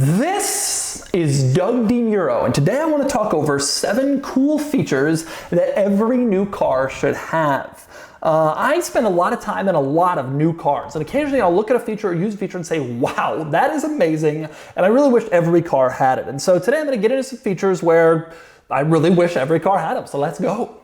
This is Doug DeMuro, and today I want to talk over 7 cool features that every new car should have. I spend a lot of time in a lot of new cars, and occasionally I'll look at a feature or use a feature and say, wow, that is amazing, and I really wish every car had it. And so today I'm going to get into some features where I really wish every car had them, so let's go.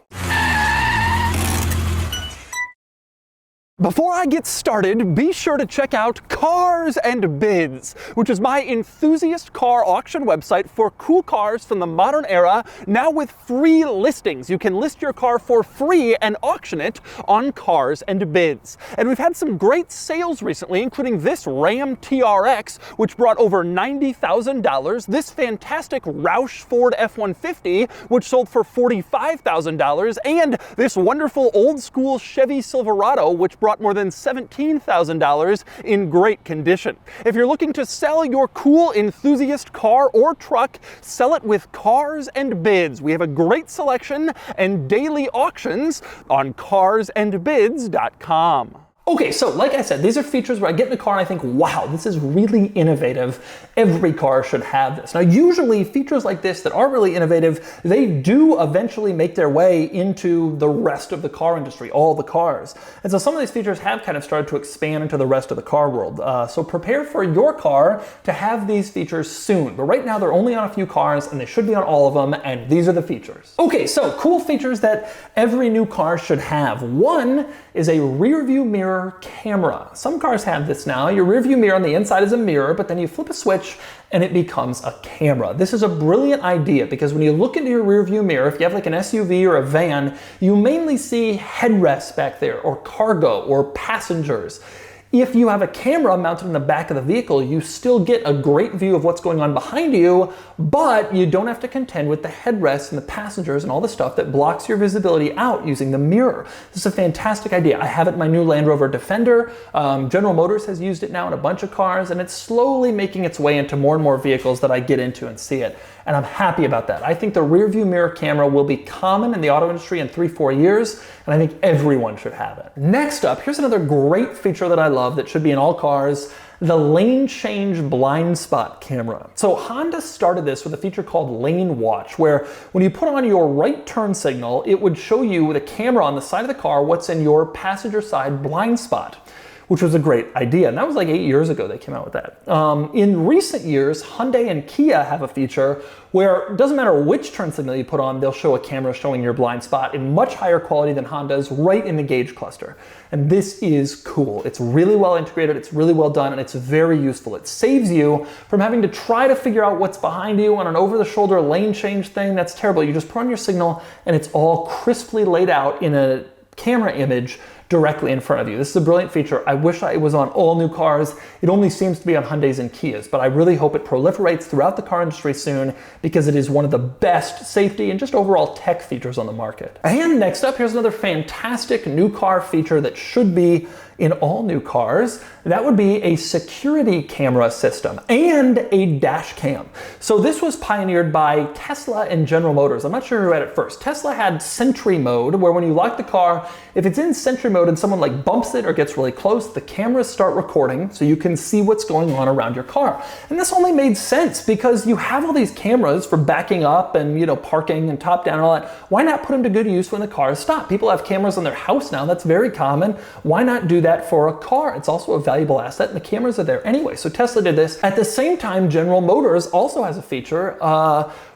Before I get started, be sure to check out Cars and Bids, which is my enthusiast car auction website for cool cars from the modern era, now with free listings. You can list your car for free and auction it on Cars and Bids. And we've had some great sales recently, including this Ram TRX, which brought over $90,000, this fantastic Roush Ford F-150, which sold for $45,000, and this wonderful old school Chevy Silverado, which brought more than $17,000 in great condition. If you're looking to sell your cool enthusiast car or truck, sell it with Cars and Bids. We have a great selection and daily auctions on carsandbids.com. Okay, so like I said, these are features where I get in the car and I think, wow, this is really innovative. Every car should have this. Now, usually features like this that are really innovative, they do eventually make their way into the rest of the car industry, all the cars. And so some of these features have kind of started to expand into the rest of the car world. So prepare for your car to have these features soon. But right now, they're only on a few cars and they should be on all of them, and these are the features. Okay, so cool features that every new car should have. One is a rear view mirror camera. Some cars have this now. Your rear view mirror on the inside is a mirror, but then you flip a switch and it becomes a camera. This is a brilliant idea because when you look into your rear view mirror, if you have like an SUV or a van, you mainly see headrests back there or cargo or passengers. If you have a camera mounted in the back of the vehicle, you still get a great view of what's going on behind you, but you don't have to contend with the headrests and the passengers and all the stuff that blocks your visibility out using the mirror. This is a fantastic idea. I have it in my new Land Rover Defender. General Motors has used it now in a bunch of cars, and it's slowly making its way into more and more vehicles that I get into and see it. And I'm happy about that. I think the rear view mirror camera will be common in the auto industry in 3-4 years, and I think everyone should have it. Next up, here's another great feature that I love that should be in all cars, the lane change blind spot camera. So Honda started this with a feature called Lane Watch, where when you put on your right turn signal, it would show you with a camera on the side of the car what's in your passenger side blind spot, which was a great idea. And that was like 8 years ago they came out with that. In recent years, Hyundai and Kia have a feature where it doesn't matter which turn signal you put on, they'll show a camera showing your blind spot in much higher quality than Honda's, right in the gauge cluster. And this is cool. It's really well integrated, it's really well done, and it's very useful. It saves you from having to try to figure out what's behind you on an over-the-shoulder lane change thing. That's terrible. You just put on your signal and it's all crisply laid out in a camera image directly in front of you. This is a brilliant feature. I wish it was on all new cars. It only seems to be on Hyundais and Kias, but I really hope it proliferates throughout the car industry soon because it is one of the best safety and just overall tech features on the market. And next up, here's another fantastic new car feature that should be in all new cars. That would be a security camera system and a dash cam. So this was pioneered by Tesla and General Motors. I'm not sure who had it first. Tesla had Sentry mode, where when you lock the car, if it's in Sentry mode and someone like bumps it or gets really close, the cameras start recording so you can see what's going on around your car. And this only made sense because you have all these cameras for backing up and, parking and top down and all that. Why not put them to good use when the car is stopped? People have cameras on their house now. That's very common. Why not do that for a car? It's also a valuable asset and the cameras are there anyway. So Tesla did this. At the same time, General Motors also has a feature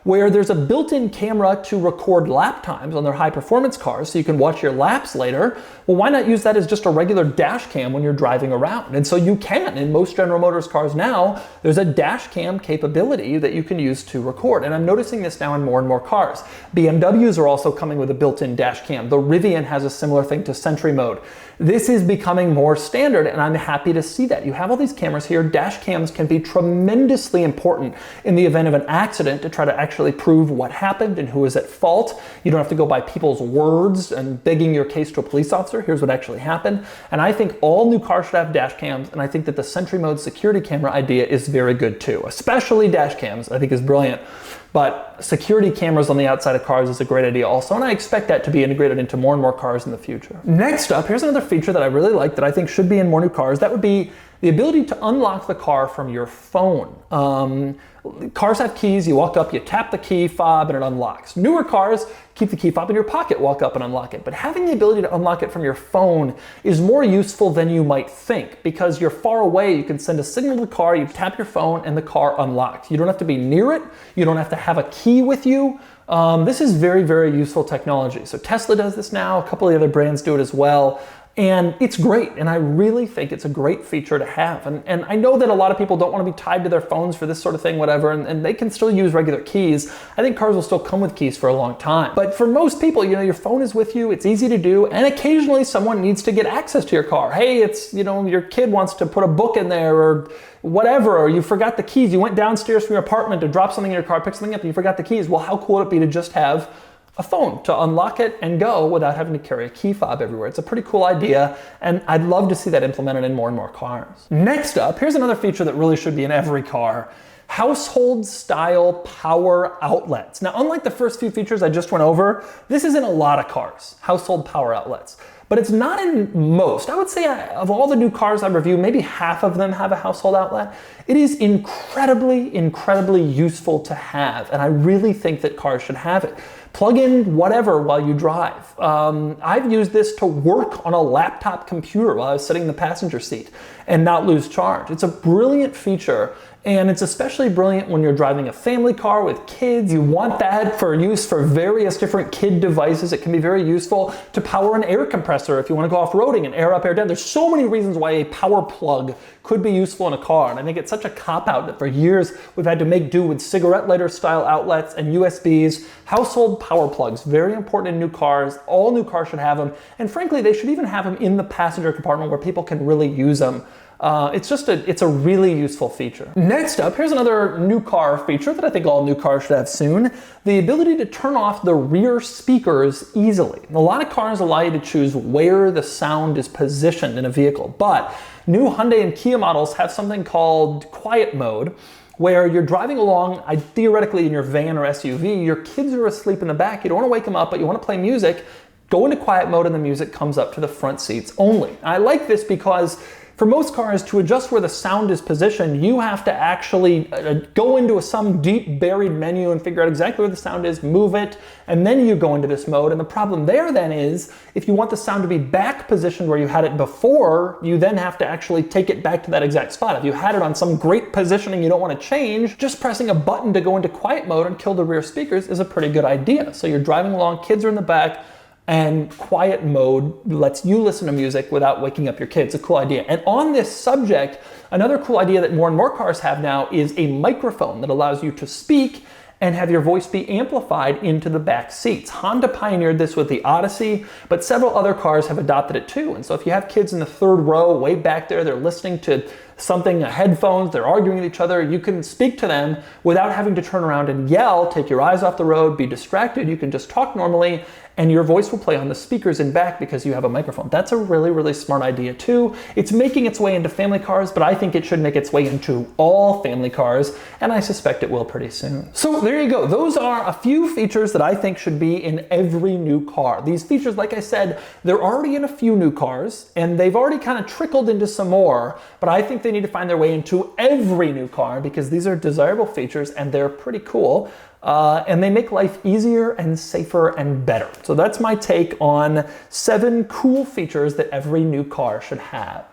where there's a built-in camera to record lap times on their high-performance cars so you can watch your laps later. Well, why not use that as just a regular dash cam when you're driving around? And so you can. In most General Motors cars now, there's a dash cam capability that you can use to record. And I'm noticing this now in more and more cars. BMWs are also coming with a built-in dash cam. The Rivian has a similar thing to Sentry mode. This is becoming more standard, and I'm happy to see that. You have all these cameras here. Dash cams can be tremendously important in the event of an accident to try to actually prove what happened and who is at fault. You don't have to go by people's words and begging your case to a police officer. Here's what actually happened. And I think all new cars should have dash cams, and I think that the Sentry mode security camera idea is very good too. Especially dash cams, I think is brilliant. But security cameras on the outside of cars is a great idea also, and I expect that to be integrated into more and more cars in the future. Next up, here's another feature that I really like that I think should be in more new cars. That would be the ability to unlock the car from your phone. Cars have keys, you walk up, you tap the key fob and it unlocks. Newer cars keep the key fob in your pocket, walk up and unlock it. But having the ability to unlock it from your phone is more useful than you might think, because you're far away, you can send a signal to the car, you tap your phone and the car unlocks. You don't have to be near it, you don't have to have a key with you. This is very, very useful technology. So Tesla does this now, a couple of the other brands do it as well. And it's great, and I really think it's a great feature to have. And I know that a lot of people don't want to be tied to their phones for this sort of thing, whatever, and they can still use regular keys. I think cars will still come with keys for a long time. But for most people, you know, your phone is with you, it's easy to do, and occasionally someone needs to get access to your car. Hey, it's, you know, your kid wants to put a book in there or whatever, or you forgot the keys. You went downstairs from your apartment to drop something in your car, pick something up, and you forgot the keys. Well, how cool would it be to just have a phone to unlock it and go without having to carry a key fob everywhere? It's a pretty cool idea, and I'd love to see that implemented in more and more cars. Next up, here's another feature that really should be in every car: household style power outlets. Now, unlike the first few features I just went over, this is in a lot of cars, household power outlets. But it's not in most. I would say of all the new cars I review, maybe half of them have a household outlet. It is incredibly, incredibly useful to have, and I really think that cars should have it. Plug in whatever while you drive. I've used this to work on a laptop computer while I was sitting in the passenger seat and not lose charge. It's a brilliant feature, and it's especially brilliant when you're driving a family car with kids. You want that for use for various different kid devices. It can be very useful to power an air compressor if you want to go off-roading and air up, air down. There's so many reasons why a power plug could be useful in a car, and I think it's such a cop-out that for years we've had to make do with cigarette lighter style outlets and USBs. Household power plugs, very important in new cars. All new cars should have them, and frankly they should even have them in the passenger compartment where people can really use them. It's a really useful feature. Next up, here's another new car feature that I think all new cars should have soon: the ability to turn off the rear speakers easily. A lot of cars allow you to choose where the sound is positioned in a vehicle, but new Hyundai and Kia models have something called quiet mode, where you're driving along, theoretically in your van or SUV, your kids are asleep in the back, you don't want to wake them up, but you want to play music, go into quiet mode and the music comes up to the front seats only. I like this because for most cars, to adjust where the sound is positioned, you have to actually go into some deep buried menu and figure out exactly where the sound is, move it, and then you go into this mode. And the problem there then is, if you want the sound to be back positioned where you had it before, you then have to actually take it back to that exact spot. If you had it on some great positioning you don't want to change, just pressing a button to go into quiet mode and kill the rear speakers is a pretty good idea. So you're driving along, kids are in the back, and quiet mode lets you listen to music without waking up your kids. It's a cool idea. And on this subject, another cool idea that more and more cars have now is a microphone that allows you to speak and have your voice be amplified into the back seats. Honda pioneered this with the Odyssey, but several other cars have adopted it too. And so if you have kids in the third row, way back there, they're listening to something, headphones, they're arguing with each other, you can speak to them without having to turn around and yell, take your eyes off the road, be distracted. You can just talk normally, and your voice will play on the speakers in back because you have a microphone. That's a really, really smart idea too. It's making its way into family cars, but I think it should make its way into all family cars, and I suspect it will pretty soon. So there you go. Those are a few features that I think should be in every new car. These features, like I said, they're already in a few new cars, and they've already kind of trickled into some more, but I think they need to find their way into every new car because these are desirable features and they're pretty cool. And they make life easier and safer and better. So that's my take on 7 cool features that every new car should have.